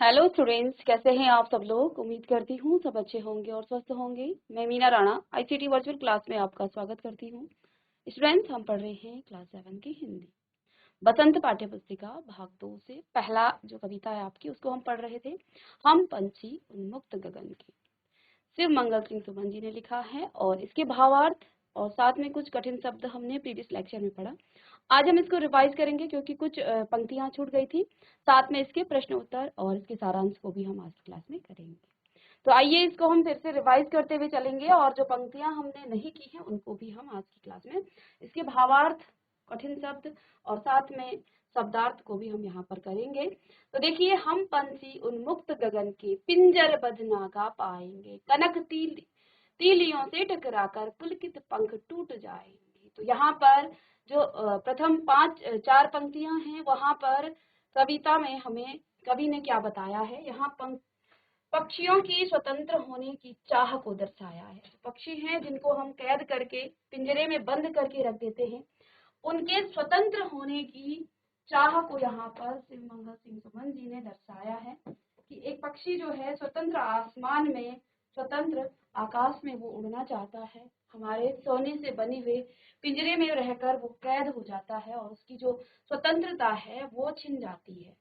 Hello students, कैसे हैं आप सब लोग। उम्मीद करती हूँ सब अच्छे होंगे और स्वस्थ होंगे। मैं Meena Rana ICT virtual class में आपका स्वागत करती हूँ। स्टूडेंट्स, हम पढ़ रहे हैं क्लास 7 की हिंदी बसंत पाठ्य पुस्तिका भाग 2 से पहला जो कविता है आपकी, उसको हम पढ़ रहे थे। हम पंछी उन्मुक्त गगन के, शिव मंगल सिंह सुमन जी ने लिखा है। और इसके भावार्थ और साथ में कुछ कठिन शब्द हमने प्रीवियस लेक्चर में पढ़ा। आज हम इसको रिवाइज करेंगे क्योंकि कुछ पंक्तियां छूट गई थी। साथ में इसके प्रश्न उत्तर और इसके सारांश को भी हम आज की क्लास में करेंगे। तो आइए इसको हम फिर से रिवाइज करते हुए चलेंगे और जो पंक्तियां हमने नहीं की हैं उनको भी हम आज की क्लास में इसके भावार्थ, कठिन शब्द और साथ में शब्दार्थ को भी हम यहाँ पर करेंगे। तो देखिए, हम पंछी उन्मुक्त गगन के पिंजर बद्ध ना गा पाएंगे, कनक तीलियों से टकराकर पुलकित पंख टूट जाएंगे। तो यहाँ पर जो प्रथम चार पंक्तियां हैं, वहां पर कविता में हमें कवि ने क्या बताया है। यहाँ पक्षियों की स्वतंत्र होने की चाह को दर्शाया है। पक्षी हैं जिनको हम कैद करके पिंजरे में बंद करके रख देते हैं, उनके स्वतंत्र होने की चाह को यहाँ पर शिव मंगल सिंह सुमन जी ने दर्शाया है कि एक पक्षी जो है स्वतंत्र आसमान में, स्वतंत्र आकाश में वो उड़ना चाहता है। हमारे सोने से बने हुए पिंजरे में रहकर वो कैद हो जाता है और उसकी जो स्वतंत्रता है वो छिन जाती है।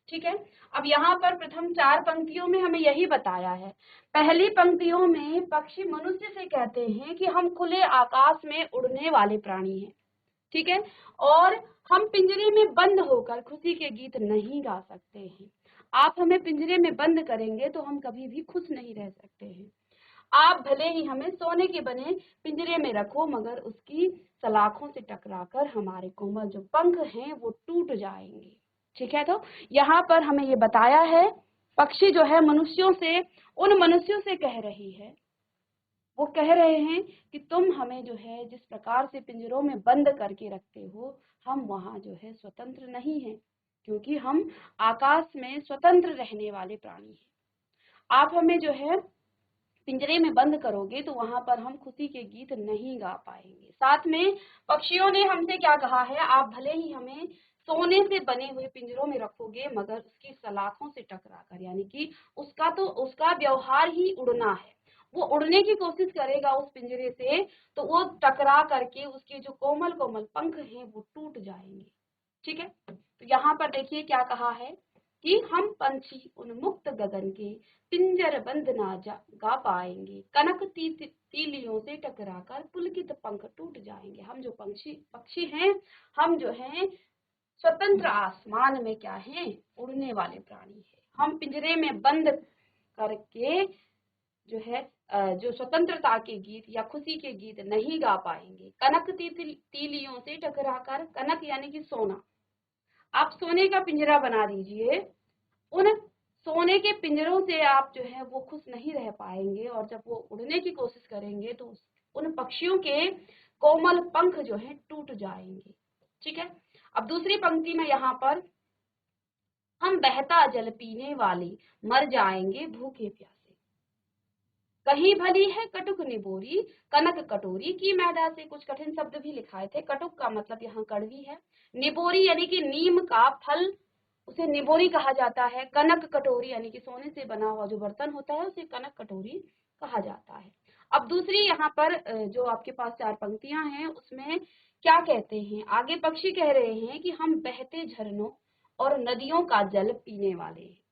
ठीक है। अब यहाँ पर प्रथम चार पंक्तियों में हमें यही बताया है। पहली पंक्तियों में पक्षी मनुष्य से कहते हैं कि हम खुले आकाश में उड़ने वाले प्राणी हैं। ठीक है। और हम पिंजरे में बंद होकर खुशी के गीत नहीं गा सकते हैं। आप हमें पिंजरे में बंद करेंगे तो हम कभी भी खुश नहीं रह सकते हैं। आप भले ही हमें सोने के बने पिंजरे में रखो, मगर उसकी सलाखों से टकराकर हमारे कोमल जो पंख हैं वो टूट जाएंगे। ठीक है। तो यहाँ पर हमें ये बताया है, पक्षी जो है मनुष्यों से, उन मनुष्यों से कह रही है, वो कह रहे हैं कि तुम हमें जो है जिस प्रकार से पिंजरों में बंद करके रखते हो, हम वहां जो है स्वतंत्र नहीं हैं, क्योंकि हम आकाश में स्वतंत्र रहने वाले प्राणी हैं। आप हमें जो है पिंजरे में बंद करोगे तो वहां पर हम खुशी के गीत नहीं गा पाएंगे। साथ में पक्षियों ने हमसे क्या कहा है, आप भले ही हमें सोने से बने हुए पिंजरों में रखोगे, मगर उसकी सलाखों से टकराकर, यानी कि उसका व्यवहार ही उड़ना है। वो उड़ने की कोशिश करेगा उस पिंजरे से, तो वो टकरा करके उसके जो कोमल कोमल पंख हैं वो टूट जाएंगे। ठीक है। तो यहाँ पर देखिए क्या कहा है कि हम पंछी उन्मुक्त गगन के पिंजर बंद ना गा पाएंगे, कनक तीलियों से टकराकर पुलकित पंख टूट जाएंगे। हम जो पक्षी हैं, हम जो हैं स्वतंत्र आसमान में क्या हैं, उड़ने वाले प्राणी हैं। हम पिंजरे में बंद करके जो है जो स्वतंत्रता के गीत या खुशी के गीत नहीं गा पाएंगे। कनक तीलियों से टकराकर, कनक यानी कि सोना, आप सोने का पिंजरा बना दीजिए, उन सोने के पिंजरों से आप जो है वो खुश नहीं रह पाएंगे, और जब वो उड़ने की कोशिश करेंगे तो उन पक्षियों के कोमल पंख जो है टूट जाएंगे। ठीक है। अब दूसरी पंक्ति में यहाँ पर, हम बहता जल पीने वाले मर जाएंगे भूखे प्यासे, कहीं भली है कटुक निबोरी, कनक कटोरी की मैदा से। कुछ कठिन शब्द भी लिखाए थे। कटुक का मतलब यहाँ कड़वी है, निबोरी यानी कि नीम का फल, उसे निबोरी कहा जाता है। कनक कटोरी यानी कि सोने से बना हुआ जो बर्तन होता है उसे कनक कटोरी कहा जाता है। अब दूसरी यहाँ पर जो आपके पास चार पंक्तियां हैं उसमें क्या कहते हैं, आगे पक्षी कह रहे हैं कि हम बहते झरनों और नदियों का जल पीने वाले हैं।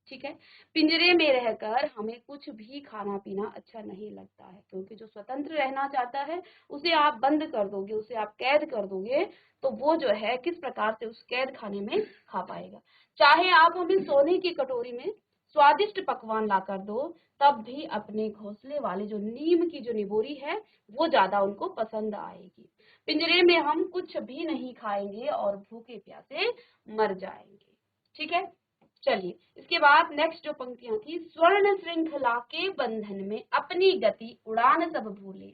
ठीक है। पिंजरे में रहकर हमें कुछ भी खाना पीना अच्छा नहीं लगता है, क्योंकि जो स्वतंत्र रहना चाहता है उसे आप बंद कर दोगे, उसे आप कैद कर दोगे, तो वो जो है किस प्रकार से उस कैद खाने में खा पाएगा। चाहे आप हमें सोने की कटोरी में स्वादिष्ट पकवान ला कर दो, तब भी अपने घोंसले वाले जो नीम की जो निबोरी है वो ज्यादा उनको पसंद आएगी। पिंजरे में हम कुछ भी नहीं खाएंगे और भूखे प्यासे मर जाएंगे। ठीक है। चलिए, इसके बाद नेक्स्ट जो पंक्तियां थी, स्वर्ण श्रृंखला के बंधन में अपनी गति उड़ान सब भूले,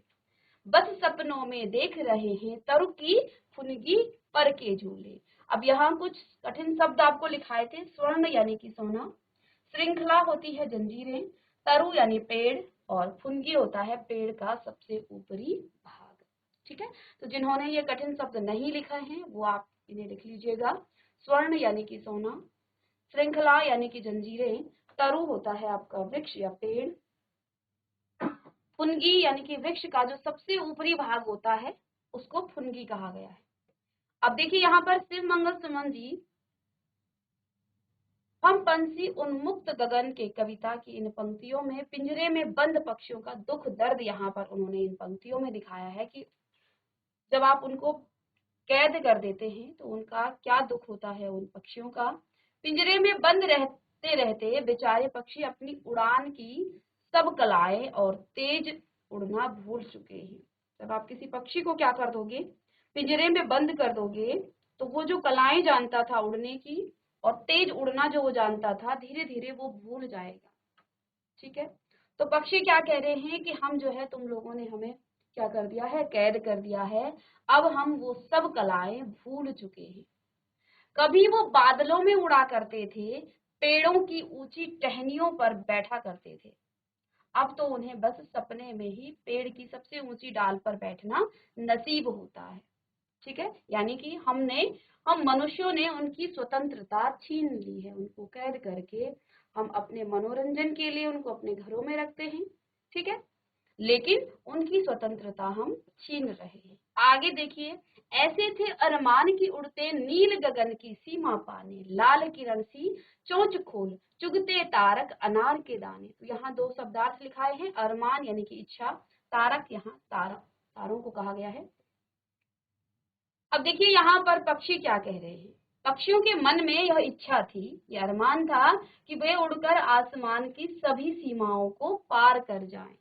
बस सपनों में देख रहे हैं तरु की फुनगी पर के झूले। अब यहाँ कुछ कठिन शब्द आपको लिखाए थे। स्वर्ण यानी कि सोना, श्रृंखला होती है जंजीरें, तरु यानी पेड़, और फुनगी होता है पेड़ का सबसे ऊपरी भाग। ठीक है। तो जिन्होंने ये कठिन शब्द नहीं लिखे हैं वो आप इन्हें लिख लीजिएगा। स्वर्ण यानी कि सोना, श्रृंखला यानी कि जंजीरें, तरु होता है आपका वृक्ष या पेड़, फुनगी यानी कि वृक्ष का जो सबसे ऊपरी भाग होता है उसको फुनगी कहा गया है। अब देखिए यहाँ पर शिव मंगल सुमन जी हम पंछी उन्मुक्त गगन के कविता की इन पंक्तियों में पिंजरे में बंद पक्षियों का दुख दर्द यहाँ पर उन्होंने इन पंक्तियों में दिखाया है कि जब आप उनको कैद कर देते हैं तो उनका क्या दुख होता है उन पक्षियों का। पिंजरे में बंद रहते रहते बेचारे पक्षी अपनी उड़ान की सब कलाएं और तेज उड़ना भूल चुके हैं। जब आप किसी पक्षी को क्या कर दोगे, पिंजरे में बंद कर दोगे, तो वो जो कलाएं जानता था उड़ने की और तेज उड़ना जो वो जानता था, धीरे धीरे वो भूल जाएगा। ठीक है, तो पक्षी क्या कह रहे हैं कि हम जो है, तुम लोगों ने हमें क्या कर दिया है, कैद कर दिया है, अब हम वो सब कलाएं भूल चुके हैं। कभी वो बादलों में उड़ा करते थे, पेड़ों की ऊंची टहनियों पर बैठा करते थे, अब तो उन्हें बस सपने में ही पेड़ की सबसे ऊंची डाल पर बैठना नसीब होता है। ठीक है, यानी कि हम मनुष्यों ने उनकी स्वतंत्रता छीन ली है, उनको कैद करके हम अपने मनोरंजन के लिए उनको अपने घरों में रखते हैं। ठीक है, लेकिन उनकी स्वतंत्रता हम छीन रहे हैं। आगे देखिए, ऐसे थे अरमान की उड़ते नील गगन की सीमा पाने, लाल किरण सी चोंच खोल चुगते तारक अनार के दाने। तो यहाँ दो शब्दार्थ लिखाए हैं, अरमान यानी कि इच्छा, तारक यहाँ तारों को कहा गया है। अब देखिए यहाँ पर पक्षी क्या कह रहे हैं, पक्षियों के मन में यह इच्छा थी, यह अरमान था कि वे उड़कर आसमान की सभी सीमाओं को पार कर जाएं।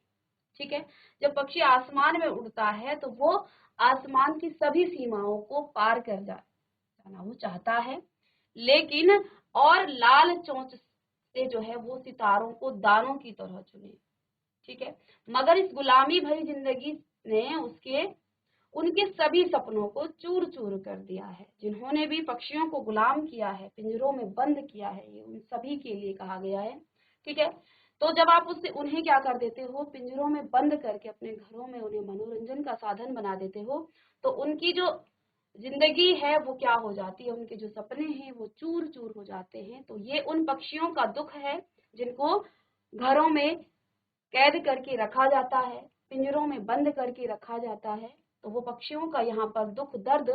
ठीक है, जब पक्षी आसमान में उड़ता है तो वो आसमान की सभी सीमाओं को पार कर जाना वो चाहता है, लेकिन और लाल चोंच से जो है वो सितारों को दानों की तरह चुने। ठीक है, मगर इस गुलामी भरी जिंदगी ने उनके सभी सपनों को चूर चूर कर दिया है। जिन्होंने भी पक्षियों को गुलाम किया है, पिंजरों में बंद किया है, ये उन सभी के लिए कहा गया है। ठीक है, तो जब आप उन्हें क्या कर देते हो, पिंजरों में बंद करके अपने घरों में उन्हें मनोरंजन का साधन बना देते हो, तो उनकी जो जिंदगी है वो क्या हो जाती है, उनके जो सपने हैं वो चूर चूर हो जाते हैं। तो ये उन पक्षियों का दुख है जिनको घरों में कैद करके रखा जाता है, पिंजरों में बंद करके रखा जाता है। तो वो पक्षियों का यहाँ पर दुख दर्द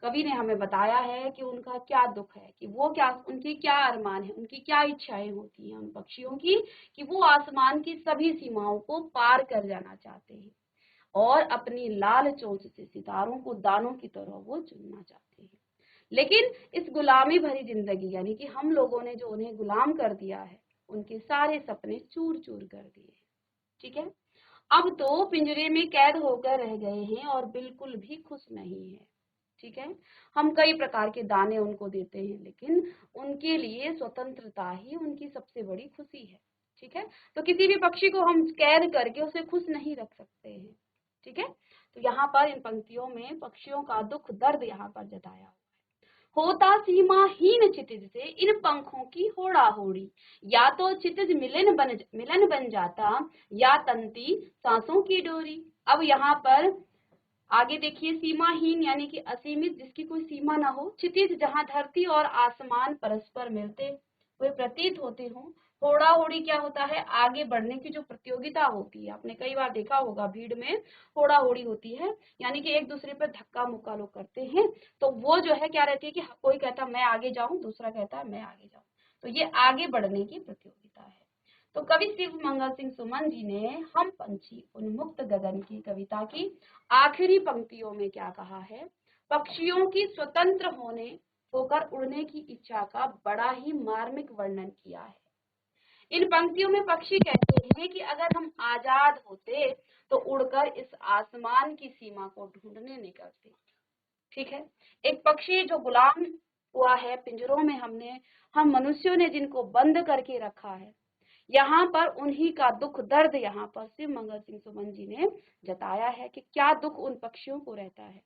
कवि ने हमें बताया है कि उनका क्या दुख है, कि वो क्या, उनकी क्या अरमान है, उनकी क्या इच्छाएं होती हैं उन पक्षियों की, कि वो आसमान की सभी सीमाओं को पार कर जाना चाहते हैं और अपनी लाल चोंच से सितारों को दानों की तरह वो चुनना चाहते हैं। लेकिन इस गुलामी भरी जिंदगी यानी कि हम लोगों ने जो उन्हें गुलाम कर दिया है, उनके सारे सपने चूर चूर कर दिए। ठीक है, अब तो पिंजरे में कैद होकर रह गए हैं और बिल्कुल भी खुश नहीं है। ठीक है, हम कई प्रकार के दाने उनको देते हैं, लेकिन उनके लिए स्वतंत्रता ही उनकी सबसे बड़ी खुशी है। ठीक है, तो किसी भी पक्षी को हम कैद करके उसे खुश नहीं रख सकते हैं। ठीक है, तो यहाँ पर इन पंक्तियों में पक्षियों का दुख दर्द यहाँ पर जताया होता सीमाहीन क्षितिज से इन पंखों की होड़ा होड़ी, या तो क्षितिज मिलन बन जाता, या तंती सांसों की डोरी। अब यहाँ पर आगे देखिए, सीमाहीन यानी कि असीमित, जिसकी कोई सीमा ना हो, क्षितिज जहाँ धरती और आसमान परस्पर मिलते हुए प्रतीत होते हों। होड़ा होड़ी क्या होता है, आगे बढ़ने की जो प्रतियोगिता होती है, आपने कई बार देखा होगा भीड़ में होड़ा होड़ी होती है, यानी कि एक दूसरे पर धक्का मुक्का लोग करते हैं। तो वो जो है क्या रहती है कि कोई कहता मैं आगे जाऊं, दूसरा कहता है मैं आगे जाऊं, तो ये आगे बढ़ने की प्रतियोगिता है। तो कवि शिव मंगल सिंह सुमन जी ने हम पंछी उन्मुक्त गगन की कविता की आखिरी पंक्तियों में क्या कहा है, पक्षियों की स्वतंत्र होकर उड़ने की इच्छा का बड़ा ही मार्मिक वर्णन किया है। इन पंक्तियों में पक्षी कहते हैं कि अगर हम आजाद होते तो उड़कर इस आसमान की सीमा को ढूंढने निकलते। ठीक है, एक पक्षी जो गुलाम हुआ है पिंजरों में, हम मनुष्यों ने जिनको बंद करके रखा है, यहाँ पर उन्हीं का दुख दर्द यहाँ पर शिव मंगल सिंह सुमन जी ने जताया है कि क्या दुख उन पक्षियों को रहता है।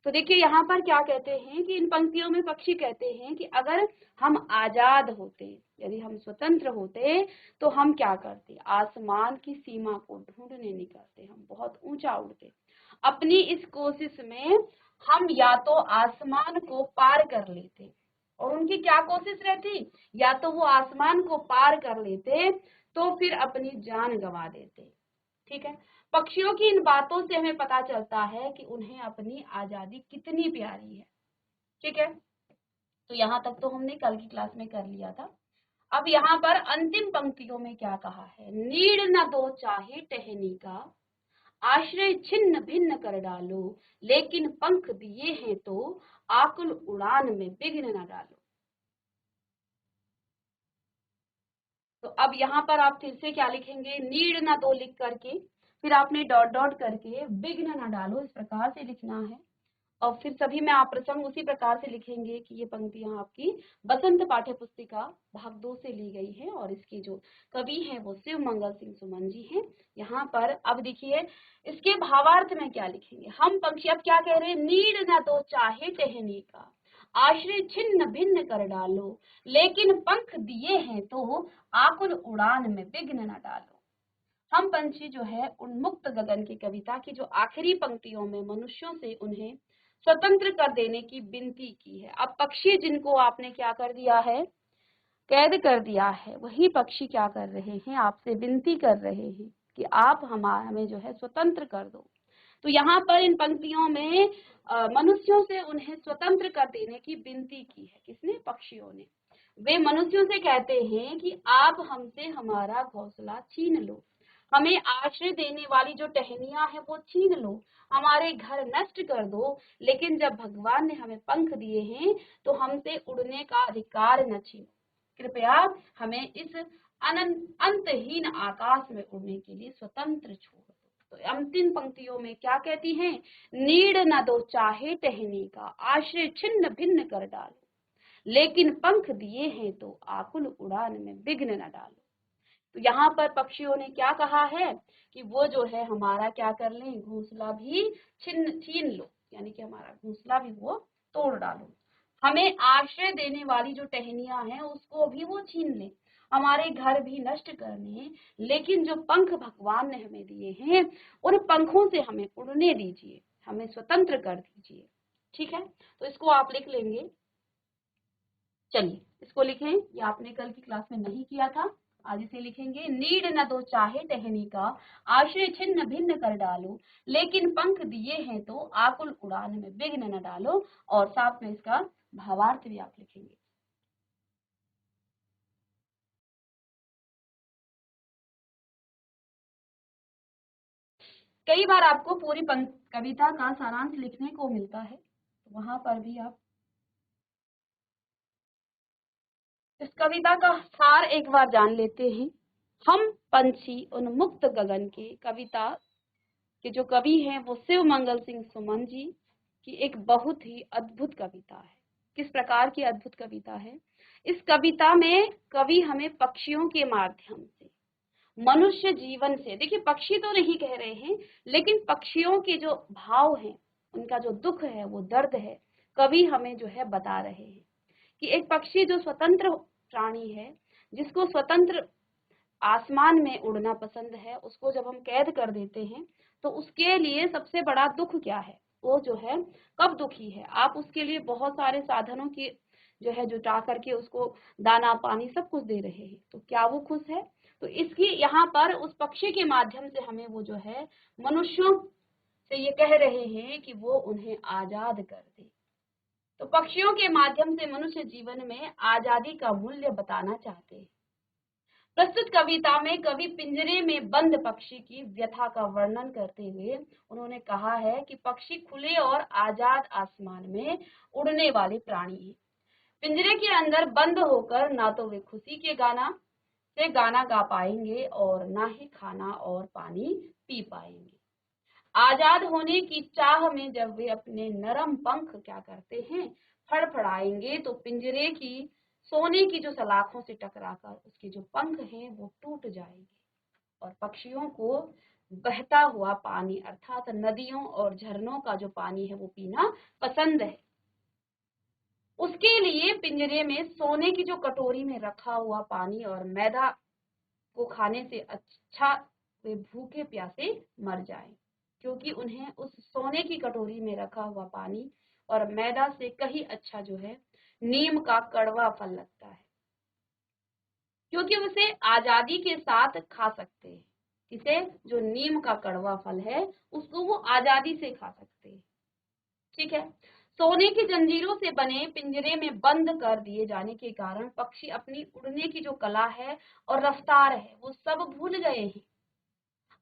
तो देखिए यहाँ पर क्या कहते हैं कि इन पंक्तियों में पक्षी कहते हैं कि अगर हम आजाद होते, यदि हम स्वतंत्र होते, तो हम क्या करते, आसमान की सीमा को ढूंढने निकलते, हम बहुत ऊंचा उड़ते। अपनी इस कोशिश में हम या तो आसमान को पार कर लेते, और उनकी क्या कोशिश रहती, या तो वो आसमान को पार कर लेते तो फिर अपनी जान गंवा देते। ठीक है, पक्षियों की इन बातों से हमें पता चलता है कि उन्हें अपनी आजादी कितनी प्यारी है। ठीक है, तो यहाँ तक तो हमने कल की क्लास में कर लिया था। अब यहाँ पर अंतिम पंक्तियों में क्या कहा है, नीड़ न दो चाहे टहनी का, आश्रय छिन्न भिन्न कर डालो, लेकिन पंख दिए हैं तो आकुल उड़ान में विघ्न न डालो। तो अब यहाँ पर आप फिर से क्या लिखेंगे, नीड ना दो लिख करके फिर आपने डॉट डॉट करके विघ्न ना डालो, इस प्रकार से लिखना है। और फिर सभी में आप प्रसंग उसी प्रकार से लिखेंगे कि ये पंक्तियां आपकी बसंत पाठ्य पुस्तिका भाग 2 से ली गई है और इसकी जो कवि हैं वो शिव मंगल सिंह सुमन जी हैं। यहाँ पर अब देखिए इसके भावार्थ में क्या लिखेंगे, हम पंक्षी अब क्या कह रहे हैं, नीड ना दो चाहे टहनी का, आश्रय छिन्न भिन्न कर डालो, लेकिन पंख दिए हैं तो आकुल उड़ान में विघ्न न डालो। हम पंछी जो है उन्मुक्त गगन की कविता की जो आखिरी पंक्तियों में मनुष्यों से उन्हें स्वतंत्र कर देने की विनती की है। अब पक्षी जिनको आपने क्या कर दिया है, कैद कर दिया है, वही पक्षी क्या कर रहे हैं, आपसे विनती कर रहे हैं कि आप हमें जो है स्वतंत्र कर दो। तो यहाँ पर इन पंक्तियों में मनुष्यों से उन्हें स्वतंत्र कर देने की विनती की है। किसने, पक्षियों ने। वे मनुष्यों से कहते हैं कि आप हमसे हमारा घोंसला छीन लो, हमें आश्रय देने वाली जो टहनियां हैं वो छीन लो, हमारे घर नष्ट कर दो, लेकिन जब भगवान ने हमें पंख दिए हैं तो हमसे उड़ने का अधिकार न छीनो, कृपया हमें इस अंतहीन आकाश में उड़ने के लिए स्वतंत्र छोड़ दो। तो अंतिम पंक्तियों में क्या कहती हैं, नीड न दो चाहे टहनी का, आश्रय छिन्न भिन्न कर डालो, लेकिन पंख दिए हैं तो आकुल उड़ान में विघ्न न डालो। तो यहाँ पर पक्षियों ने क्या कहा है कि वो जो है हमारा क्या कर लें, घोंसला भी छीन लो, यानी कि हमारा घोंसला भी वो तोड़ डालो, हमें आश्रय देने वाली जो टहनियां हैं उसको भी वो छीन ले, हमारे घर भी नष्ट करने, लेकिन जो पंख भगवान ने हमें दिए हैं उन पंखों से हमें उड़ने दीजिए, हमें स्वतंत्र कर दीजिए। ठीक है, तो इसको आप लिख लेंगे। चलिए इसको लिखें, ये आपने कल की क्लास में नहीं किया था, आज इसे लिखेंगे, नीड न दो चाहे टहनी का, आश्रय छिन्न भिन्न कर डालो, लेकिन पंख दिए हैं तो आकुल उड़ान में विघ्न न डालो। और साथ में इसका भावार्थ भी आप लिखेंगे। कई बार आपको पूरी कविता का सारांश लिखने को मिलता है, तो वहां पर भी आप इस कविता का सार एक बार जान लेते हैं। हम पंछी उन्मुक्त गगन के कविता के जो कवि हैं वो शिव मंगल सिंह सुमन जी की एक बहुत ही अद्भुत कविता है। किस प्रकार की अद्भुत कविता है, इस कविता में कवि हमें पक्षियों के माध्यम से, मनुष्य जीवन से, देखिए पक्षी तो नहीं कह रहे हैं लेकिन पक्षियों के जो भाव हैं, उनका जो दुख है, वो दर्द है, कवि हमें जो है बता रहे हैं कि एक पक्षी जो स्वतंत्र प्राणी है, जिसको स्वतंत्र आसमान में उड़ना पसंद है, उसको जब हम कैद कर देते हैं तो उसके लिए सबसे बड़ा दुख क्या है, वो जो है कब दुखी है, आप उसके लिए बहुत सारे साधनों की जो है जुटा करके उसको दाना पानी सब कुछ दे रहे हैं, तो क्या वो खुश है। तो इसकी यहाँ पर उस पक्षी के माध्यम से हमें वो जो है मनुष्यों से ये कह रहे हैं कि वो उन्हें आजाद कर दे। तो पक्षियों के माध्यम से मनुष्य जीवन में आजादी का मूल्य बताना चाहते हैं। प्रस्तुत कविता में कवि पिंजरे में बंद पक्षी की व्यथा का वर्णन करते हुए उन्होंने कहा है कि पक्षी खुले और आजाद आसमान में उड़ने वाले प्राणी हैं। पिंजरे के अंदर बंद होकर ना तो वे खुशी के गाना से गाना गा पाएंगे और ना ही खाना और पानी पी पाएंगे। आजाद होने की चाह में जब वे अपने नरम पंख क्या करते हैं, फड़फड़ाएंगे, तो पिंजरे की सोने की जो सलाखों से टकराकर उसके जो पंख हैं वो टूट जाएंगे और पक्षियों को बहता हुआ पानी अर्थात नदियों और झरनों का जो पानी है वो पीना पसंद है। उसके लिए पिंजरे में सोने की जो कटोरी में रखा हुआ पानी और मैदा को खाने से अच्छा वे भूखे प्यासे मर जाएं, क्योंकि उन्हें उस सोने की कटोरी में रखा हुआ पानी और मैदा से कहीं अच्छा जो है नीम का कड़वा फल लगता है, क्योंकि उसे आजादी के साथ खा सकते हैं। इसे जो नीम का कड़वा फल है उसको वो आजादी से खा सकते हैं। ठीक है। सोने की जंजीरों से बने पिंजरे में बंद कर दिए जाने के कारण पक्षी अपनी उड़ने की जो कला है और रफ्तार है वो सब भूल गए हैं।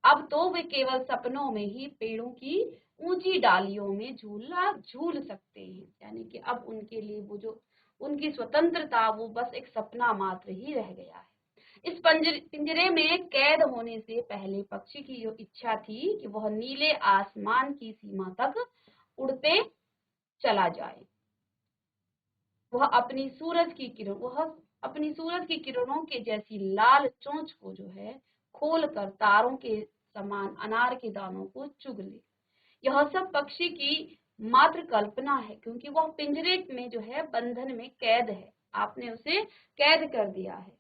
अब तो वे केवल सपनों में ही पेड़ों की ऊंची डालियों में झूला झूल सकते हैं। यानी कि अब उनके लिए वो जो उनकी स्वतंत्रता वो बस एक सपना मात्र ही रह गया है। इस पिंजरे में कैद होने से पहले पक्षी की जो इच्छा थी कि वह नीले आसमान की सीमा तक उड़ते चला जाए। वह अपनी सूरज की किरणों के जैसी लाल चोंच को जो है खोल कर तारों के समान अनार के दानों को चुग ले। यह सब पक्षी की मात्र कल्पना है, क्योंकि वह पिंजरे में जो है बंधन में कैद है। आपने उसे कैद कर दिया है।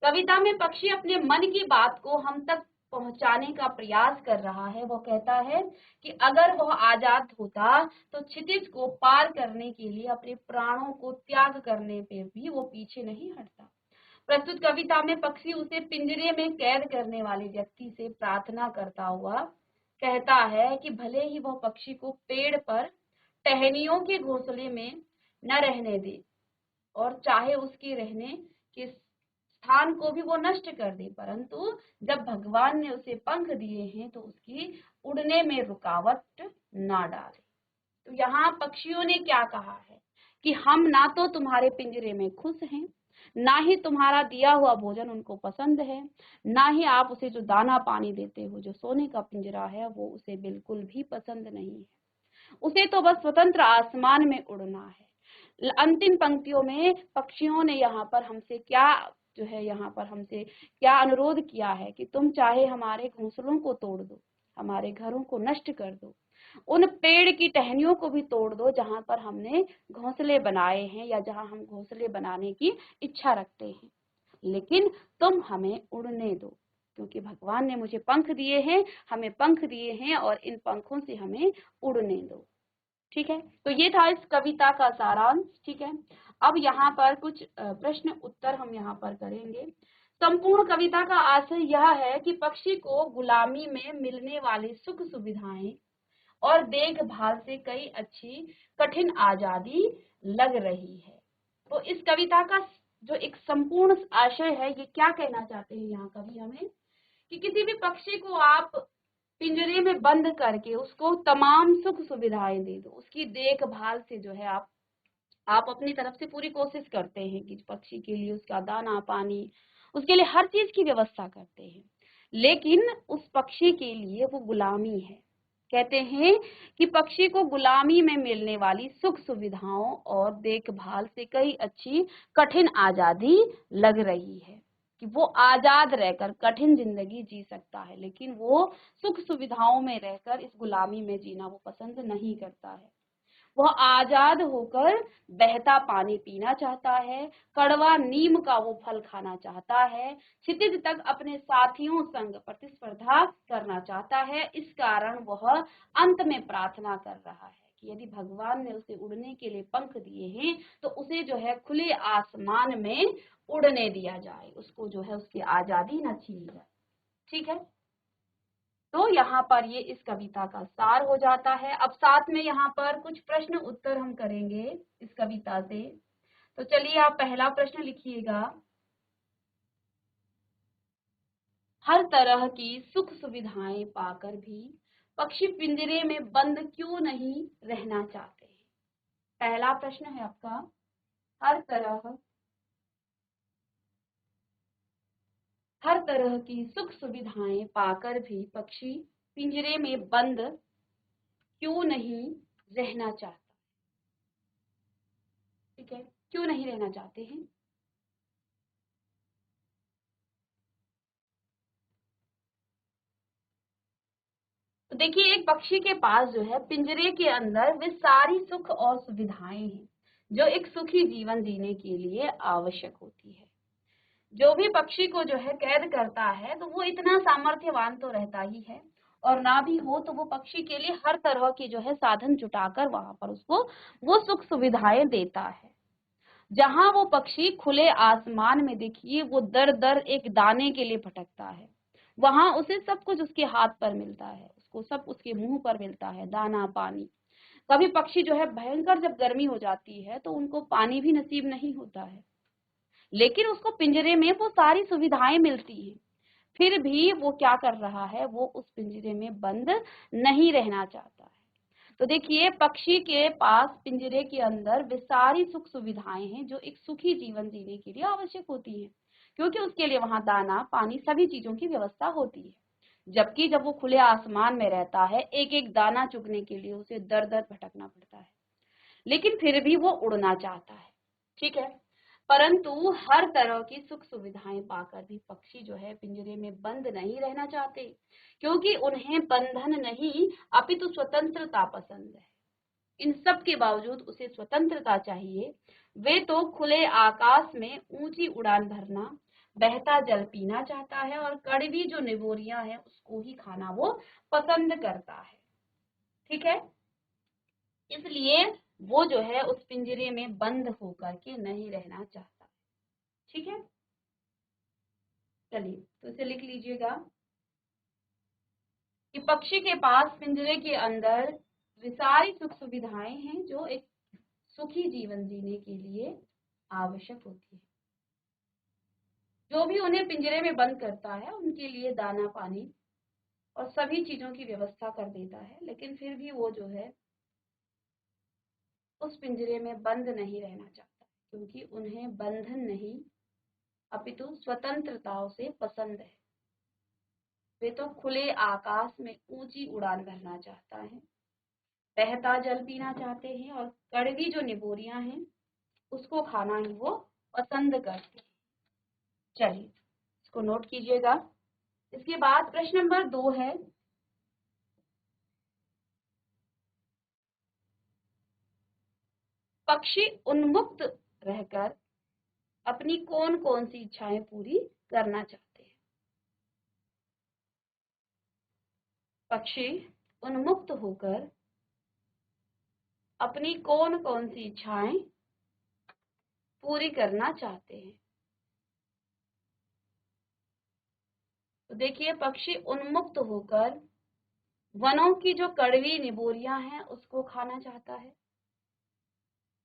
कविता में पक्षी अपने मन की बात को हम तक पहुंचाने का प्रयास कर रहा है। वो कहता है कि अगर वह आजाद होता तो क्षितिज को पार करने के लिए अपने प्राणों को त्याग करने पे भी वो पीछे नहीं हटता। प्रस्तुत कविता में पक्षी उसे पिंजरे में कैद करने वाले व्यक्ति से प्रार्थना करता हुआ कहता है कि भले ही वह पक्षी को पेड़ पर टहनियों के घोंसले में न रहने दे और चाहे उसके रहने के स्थान को भी वो नष्ट कर दे, परंतु जब भगवान ने उसे पंख दिए हैं तो उसकी उड़ने में रुकावट ना डाले। तो यहाँ पक्षियों ने क्या कहा है कि हम ना तो तुम्हारे पिंजरे में खुश हैं, ना ही तुम्हारा दिया हुआ भोजन उनको पसंद है, ना ही आप उसे जो दाना पानी देते हो, जो सोने का पिंजरा है, वो उसे बिल्कुल भी पसंद नहीं है। उसे तो बस स्वतंत्र आसमान में उड़ना है। अंतिम पंक्तियों में पक्षियों ने यहाँ पर हमसे क्या अनुरोध किया है कि तुम चाहे हमारे घोंसलों को तोड़ दो, हमारे घरों को नष्ट कर दो, उन पेड़ की टहनियों को भी तोड़ दो जहां पर हमने घोंसले बनाए हैं या जहां हम घोंसले बनाने की इच्छा रखते हैं, लेकिन तुम हमें उड़ने दो, क्योंकि भगवान ने मुझे पंख दिए हैं, हमें पंख दिए हैं और इन पंखों से हमें उड़ने दो। ठीक है। तो ये था इस कविता का सारांश। ठीक है। अब यहाँ पर कुछ प्रश्न उत्तर हम यहाँ पर करेंगे। संपूर्ण कविता का आशय यह है कि पक्षी को गुलामी में मिलने वाली सुख सुविधाएं और देखभाल से कई अच्छी कठिन आजादी लग रही है। तो इस कविता का जो एक संपूर्ण आशय है, ये क्या कहना चाहते हैं यहाँ कवि हमें, कि किसी भी पक्षी को आप पिंजरे में बंद करके उसको तमाम सुख सुविधाएं दे दो, उसकी देखभाल से जो है आप अपनी तरफ से पूरी कोशिश करते हैं कि पक्षी के लिए उसका दाना पानी, उसके लिए हर चीज की व्यवस्था करते हैं, लेकिन उस पक्षी के लिए वो गुलामी है। कहते हैं कि पक्षी को गुलामी में मिलने वाली सुख सुविधाओं और देखभाल से कई अच्छी कठिन आजादी लग रही है, कि वो आजाद रहकर कठिन जिंदगी जी सकता है, लेकिन वो सुख सुविधाओं में रहकर इस गुलामी में जीना वो पसंद नहीं करता है। वह आजाद होकर बहता पानी पीना चाहता है, कड़वा नीम का वो फल खाना चाहता है, क्षितिज तक अपने साथियों संग प्रतिस्पर्धा करना चाहता है। इस कारण वह अंत में प्रार्थना कर रहा है कि यदि भगवान ने उसे उड़ने के लिए पंख दिए हैं तो उसे जो है खुले आसमान में उड़ने दिया जाए, उसको जो है उसकी आजादी न छीनी जाए। ठीक है। तो यहाँ पर ये इस कविता का सार हो जाता है। अब साथ में यहाँ पर कुछ प्रश्न उत्तर हम करेंगे इस कविता से। तो चलिए आप पहला प्रश्न लिखिएगा। हर तरह की सुख सुविधाएं पाकर भी पक्षी पिंजरे में बंद क्यों नहीं रहना चाहते? पहला प्रश्न है आपका, हर तरह की सुख सुविधाएं पाकर भी पक्षी पिंजरे में बंद क्यों नहीं रहना चाहता? ठीक है, क्यों नहीं रहना चाहते हैं? तो देखिए, एक पक्षी के पास जो है पिंजरे के अंदर वे सारी सुख और सुविधाएं हैं जो एक सुखी जीवन जीने के लिए आवश्यक होती है। जो भी पक्षी को जो है कैद करता है तो वो इतना सामर्थ्यवान तो रहता ही है, और ना भी हो तो वो पक्षी के लिए हर तरह की जो है साधन जुटाकर वहां पर उसको वो सुख सुविधाएं देता है। जहां वो पक्षी खुले आसमान में देखिए वो दर दर एक दाने के लिए भटकता है, वहां उसे सब कुछ उसके हाथ पर मिलता है, उसको सब उसके मुंह पर मिलता है, दाना पानी। कभी पक्षी जो है भयंकर जब गर्मी हो जाती है तो उनको पानी भी नसीब नहीं होता है, लेकिन उसको पिंजरे में वो सारी सुविधाएं मिलती हैं, फिर भी वो क्या कर रहा है, वो उस पिंजरे में बंद नहीं रहना चाहता है। तो देखिए पक्षी के पास पिंजरे के अंदर वे सारी सुख सुविधाएं हैं जो एक सुखी जीवन जीने के लिए आवश्यक होती हैं, क्योंकि उसके लिए वहां दाना पानी सभी चीजों की व्यवस्था होती है। जबकि जब वो खुले आसमान में रहता है, एक एक दाना चुगने के लिए उसे दर दर भटकना पड़ता है, लेकिन फिर भी वो उड़ना चाहता है। ठीक है, परंतु हर तरह की सुख सुविधाएं पाकर भी पक्षी जो है पिंजरे में बंद नहीं रहना चाहते, क्योंकि उन्हें बंधन नहीं अपितु स्वतंत्रता पसंद है। इन सब के बावजूद उसे स्वतंत्रता चाहिए। वे तो खुले आकाश में ऊंची उड़ान भरना, बहता जल पीना चाहता है और कड़वी जो निबोरियां हैं उसको ही खाना वो पसंद करता है। ठीक है, इसलिए वो जो है उस पिंजरे में बंद होकर के नहीं रहना चाहता। ठीक है, चलिए तो इसे लिख लीजिएगा कि पक्षी के पास पिंजरे के अंदर वे सारी सुख सुविधाएं हैं जो एक सुखी जीवन जीने के लिए आवश्यक होती है। जो भी उन्हें पिंजरे में बंद करता है उनके लिए दाना पानी और सभी चीजों की व्यवस्था कर देता है, लेकिन फिर भी वो जो है उस पिंजरे में बंद नहीं रहना चाहता, क्योंकि उन्हें बंधन नहीं अपितु स्वतंत्रताओं से पसंद है। वे तो खुले आकाश में ऊंची उड़ान भरना चाहता है, बहता जल पीना चाहते हैं और कड़वी जो निबोरियां हैं उसको खाना ही वो पसंद करते हैं। चलिए इसको नोट कीजिएगा। इसके बाद प्रश्न नंबर 2 है, पक्षी उन्मुक्त रहकर अपनी कौन कौन सी इच्छाएं पूरी करना चाहते हैं। पक्षी उन्मुक्त होकर अपनी कौन कौन सी इच्छाएं पूरी करना चाहते हैं। तो देखिए पक्षी उन्मुक्त होकर वनों की जो कड़वी निबोरियां हैं उसको खाना चाहता है।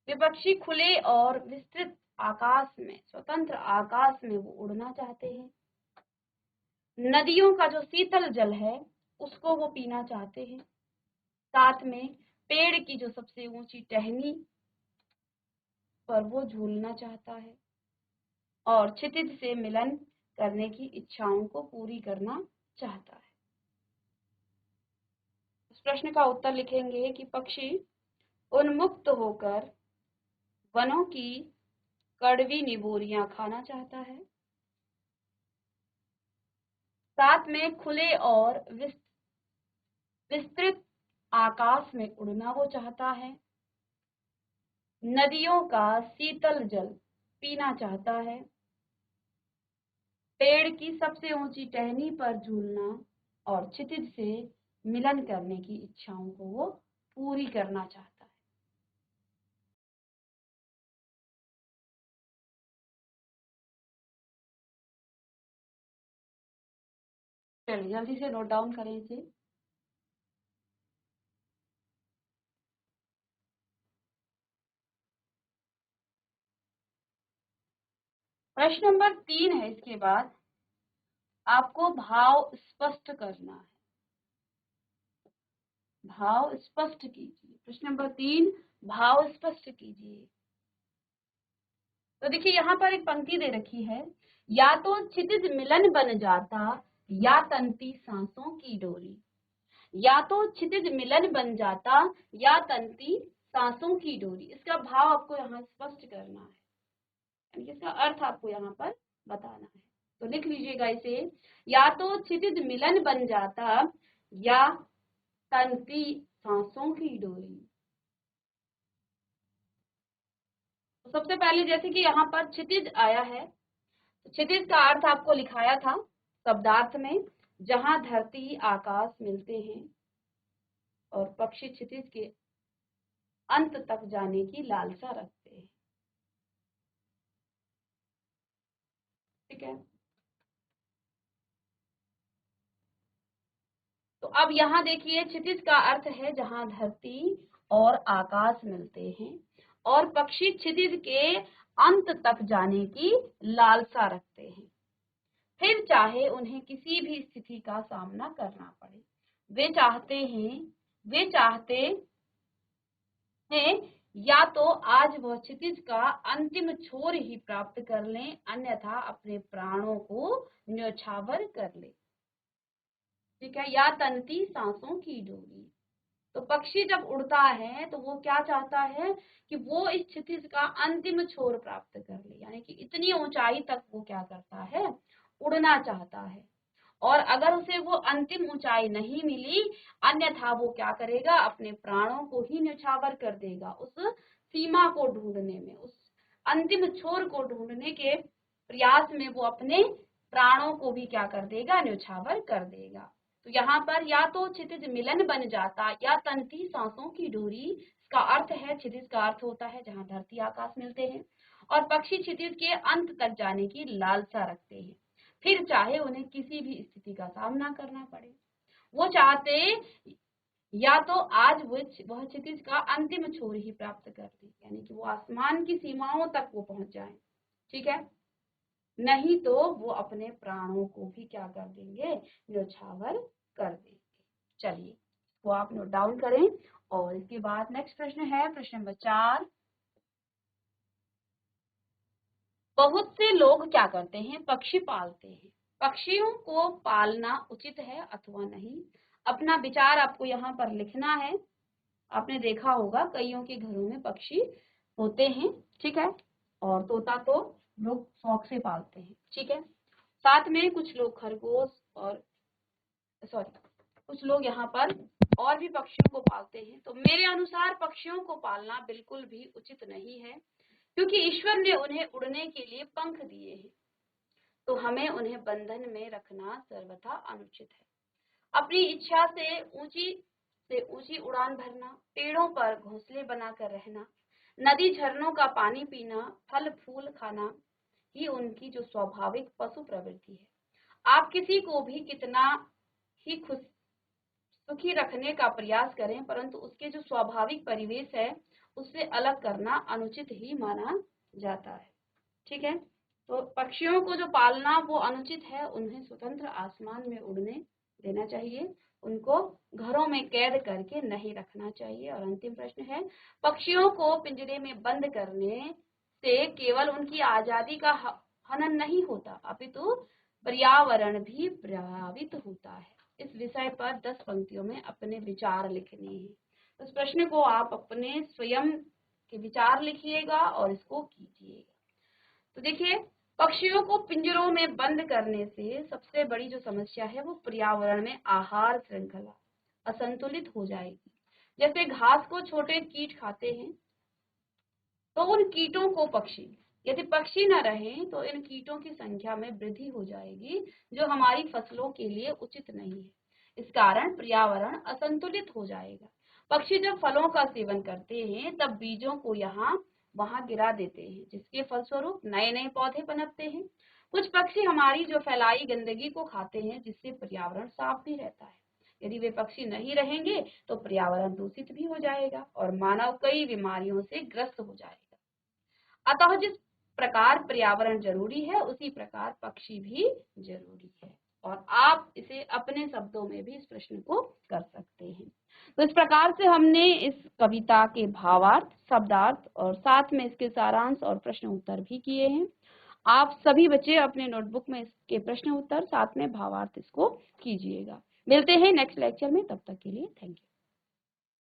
वे पक्षी खुले और विस्तृत आकाश में, स्वतंत्र आकाश में वो उड़ना चाहते हैं। नदियों का जो शीतल जल है उसको वो पीना चाहते हैं। साथ में पेड़ की जो सबसे ऊंची टहनी पर वो झूलना चाहता है और क्षितिज से मिलन करने की इच्छाओं को पूरी करना चाहता है। इस प्रश्न का उत्तर लिखेंगे कि पक्षी उन्मुक्त होकर वनों की कड़वी निबोरियां खाना चाहता है, साथ में खुले और विस्तृत आकाश में उड़ना वो चाहता है, नदियों का शीतल जल पीना चाहता है, पेड़ की सबसे ऊंची टहनी पर झूलना और क्षितिज से मिलन करने की इच्छाओं को वो पूरी करना चाहता है। चलिए जल्दी से नोट डाउन करें इसे। प्रश्न नंबर 3 है, इसके बाद आपको भाव स्पष्ट करना है। भाव स्पष्ट कीजिए। प्रश्न नंबर 3, भाव स्पष्ट कीजिए। तो देखिए यहाँ पर एक पंक्ति दे रखी है, या तो क्षितिज मिलन बन जाता या तंती सांसों की डोरी। या तो क्षितिज मिलन बन जाता या तंती सांसों की डोरी। इसका भाव आपको यहाँ स्पष्ट करना है, यानी इसका अर्थ आपको यहाँ पर बताना है। तो लिख लीजिएगा इसे, या तो क्षितिज मिलन बन जाता या तंती सांसों की डोरी। तो सबसे पहले जैसे कि यहाँ पर क्षितिज आया है, तो क्षितिज का अर्थ आपको लिखाया था शब्दार्थ में, जहां धरती आकाश मिलते हैं और पक्षी क्षितिज के अंत तक जाने की लालसा रखते हैं। ठीक है। तो अब यहाँ देखिए क्षितिज का अर्थ है जहां धरती और आकाश मिलते हैं, और पक्षी क्षितिज के अंत तक जाने की लालसा रखते हैं, फिर चाहे उन्हें किसी भी स्थिति का सामना करना पड़े। वे चाहते हैं या तो आज वह क्षितिज का अंतिम छोर ही प्राप्त कर लें, अन्यथा अपने प्राणों को न्यौछावर कर ले। ठीक है, या तनती सांसों की डोरी। तो पक्षी जब उड़ता है तो वो क्या चाहता है कि वो इस क्षितिज का अंतिम छोर प्राप्त कर ले, यानी कि इतनी ऊंचाई तक वो क्या करता है, उड़ना चाहता है। और अगर उसे वो अंतिम ऊंचाई नहीं मिली, अन्यथा वो क्या करेगा, अपने प्राणों को ही न्यौछावर कर देगा। उस सीमा को ढूंढने में, उस अंतिम छोर को ढूंढने के प्रयास में वो अपने प्राणों को भी क्या कर देगा, न्यौछावर कर देगा। तो यहाँ पर या तो क्षितिज मिलन बन जाता या तनती सांसों की डोरी। इसका अर्थ है, क्षितिज का अर्थ होता है जहाँ धरती आकाश मिलते हैं, और पक्षी क्षितिज के अंत तक जाने की लालसा रखते हैं, फिर चाहे उन्हें किसी भी स्थिति का सामना करना पड़े। वो चाहते या तो आज वह क्षितिज का अंतिम छोर ही प्राप्त कर दे, यानी कि वो आसमान की सीमाओं तक वो पहुंच जाए। ठीक है, नहीं तो वो अपने प्राणों को भी क्या कर देंगे, न्यौछावर कर देंगे। चलिए इसको आप नोट डाउन करें। और इसके बाद नेक्स्ट प्रश्न है प्रश्न नंबर 4। बहुत से लोग क्या करते हैं, पक्षी पालते हैं। पक्षियों को पालना उचित है अथवा नहीं, अपना विचार आपको यहाँ पर लिखना है। आपने देखा होगा कईयों के घरों में पक्षी होते हैं, ठीक है, और तोता तो लोग शौक से पालते हैं। ठीक है, साथ में कुछ लोग खरगोश और कुछ लोग यहाँ पर और भी पक्षियों को पालते हैं। तो मेरे अनुसार पक्षियों को पालना बिल्कुल भी उचित नहीं है, क्योंकि ईश्वर ने उन्हें उड़ने के लिए पंख दिए हैं, तो हमें उन्हें बंधन में रखना सर्वथा अनुचित है। अपनी इच्छा से ऊंची उड़ान भरना, पेड़ों पर घोंसले बनाकर रहना, नदी झरनों का पानी पीना, फल फूल खाना ही उनकी जो स्वाभाविक पशु प्रवृत्ति है। आप किसी को भी कितना ही सुखी रखने का प्रयास करें, परंतु उसके जो स्वाभाविक परिवेश है उससे अलग करना अनुचित ही माना जाता है। ठीक है, तो पक्षियों को जो पालना वो अनुचित है, उन्हें स्वतंत्र आसमान में उड़ने देना चाहिए, उनको घरों में कैद करके नहीं रखना चाहिए। और अंतिम प्रश्न है, पक्षियों को पिंजरे में बंद करने से केवल उनकी आजादी का हनन नहीं होता, अपितु पर्यावरण भी प्रभावित होता है। इस विषय पर 10 पंक्तियों में अपने विचार लिखने हैं। इस प्रश्न को आप अपने स्वयं के विचार लिखिएगा और इसको कीजिएगा। तो देखिए, पक्षियों को पिंजरों में बंद करने से सबसे बड़ी जो समस्या है वो पर्यावरण में आहार श्रृंखला असंतुलित हो जाएगी। जैसे घास को छोटे कीट खाते हैं, तो उन कीटों को यदि पक्षी न रहें तो इन कीटों की संख्या में वृद्धि हो जाएगी, जो हमारी फसलों के लिए उचित नहीं है। इस कारण पर्यावरण असंतुलित हो जाएगा। पक्षी जब फलों का सेवन करते हैं तब बीजों को वहां गिरा देते हैं, जिसके फलस्वरूप नए नए पौधे पनपते हैं। कुछ पक्षी हमारी जो फैलाई गंदगी को खाते हैं, जिससे पर्यावरण साफ भी रहता है। यदि वे पक्षी नहीं रहेंगे तो पर्यावरण दूषित भी हो जाएगा और मानव कई बीमारियों से ग्रस्त हो जाएगा। अतः जिस प्रकार पर्यावरण जरूरी है, उसी प्रकार पक्षी भी जरूरी है। और आप इसे अपने शब्दों में भी इस प्रश्न को कर सकते हैं। तो इस प्रकार से हमने इस कविता के भावार्थ, शब्दार्थ और साथ में इसके सारांश और प्रश्न उत्तर भी किए हैं। आप सभी बच्चे अपने नोटबुक में इसके प्रश्न उत्तर साथ में भावार्थ इसको कीजिएगा। मिलते हैं नेक्स्ट लेक्चर में, तब तक के लिए थैंक यू।